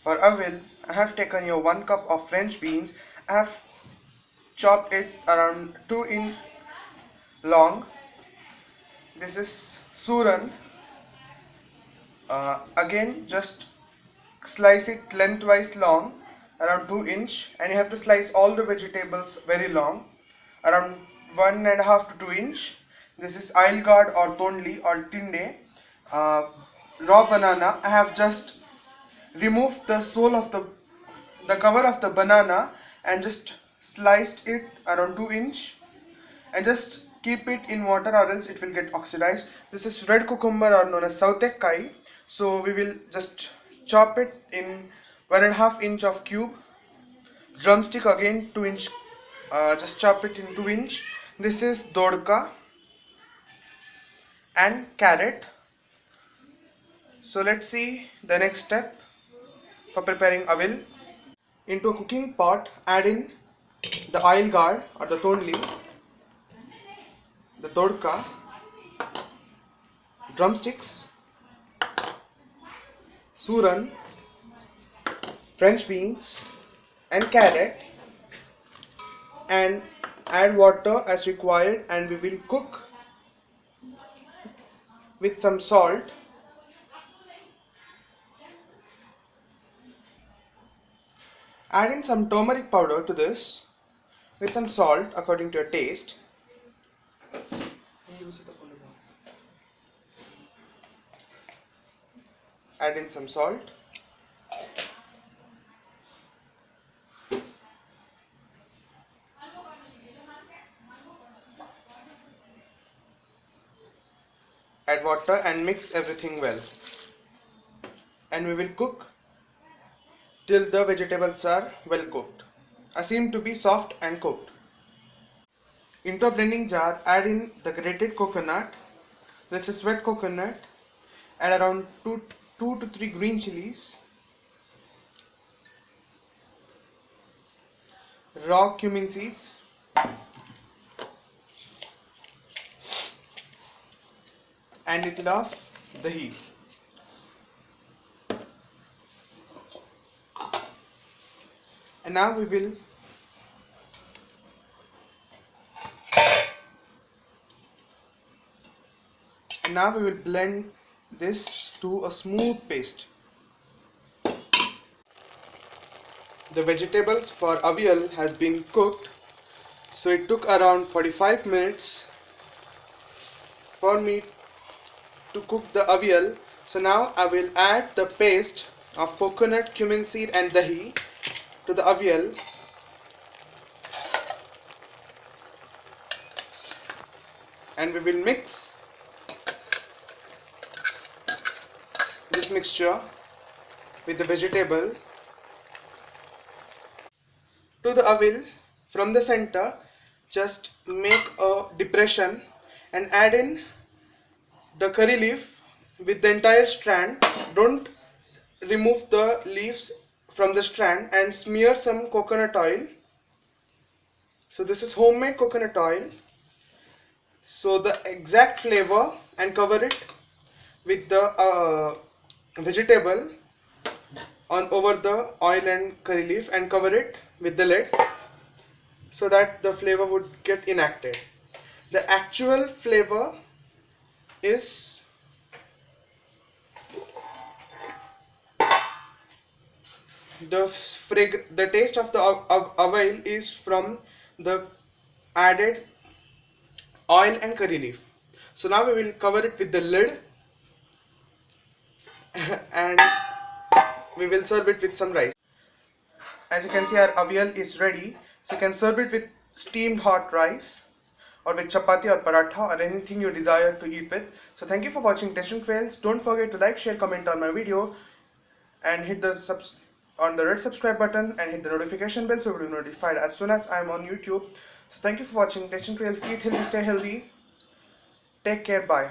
For avial, I have taken here 1 cup of French beans. I have chopped it around 2 inch long. This is suran. Again, just slice it lengthwise long, around 2 inch, and you have to slice all the vegetables very long, around 1.5 to 2 inch. This is ail guard or tondli or tinde. Raw banana. I have just removed the sole of the cover of the banana and just sliced it around 2 inch, and just keep it in water or else it will get oxidized. This is red cucumber or known as sautekai. So we will just chop it in 1.5 inch of cube. Drumstick again 2 inch, just chop it in 2 inch. This is dodka and carrot. So let's see the next step for preparing avial. Into a cooking pot, add in the ail guard or the tondli, the dodka, drumsticks, suran, French beans and carrot, and add water as required, and we will cook with some salt. Add in some turmeric powder to this with some salt according to your taste. Add in some salt. Add water and mix everything well. And we will cook till the vegetables are well cooked. I seem to be soft and cooked. Into a blending jar, add in the grated coconut. This is wet coconut. Add around 2 to 3 green chilies, raw cumin seeds, and little of dahi. And now we will blend this to a smooth paste. The vegetables for avial has been cooked, so it took around 45 minutes for me to cook the avial. So now I will add the paste of coconut, cumin seed and dahi to the avial. And we will mix this mixture with the vegetable. To the avial, from the center, just make a depression and add in the curry leaf with the entire strand. Don't remove the leaves from the strand, and smear some coconut oil. So this is homemade coconut oil. So the exact flavor, and cover it with the vegetable on over the oil and curry leaf, and cover it with the lid so that the flavor would get enacted. The actual flavor is the taste of the avial is from the added oil and curry leaf. So now we will cover it with the lid and we will serve it with some rice. As you can see, our avial is ready. So you can serve it with steamed hot rice, or with chapati or paratha, or anything you desire to eat with. So thank you for watching Tasting Trails. Don't forget to like, share, comment on my video, and hit the red subscribe button, and hit the notification bell so you'll be notified as soon as I'm on YouTube. So thank you for watching Tasting Trails. Eat healthy, stay healthy. Take care. Bye.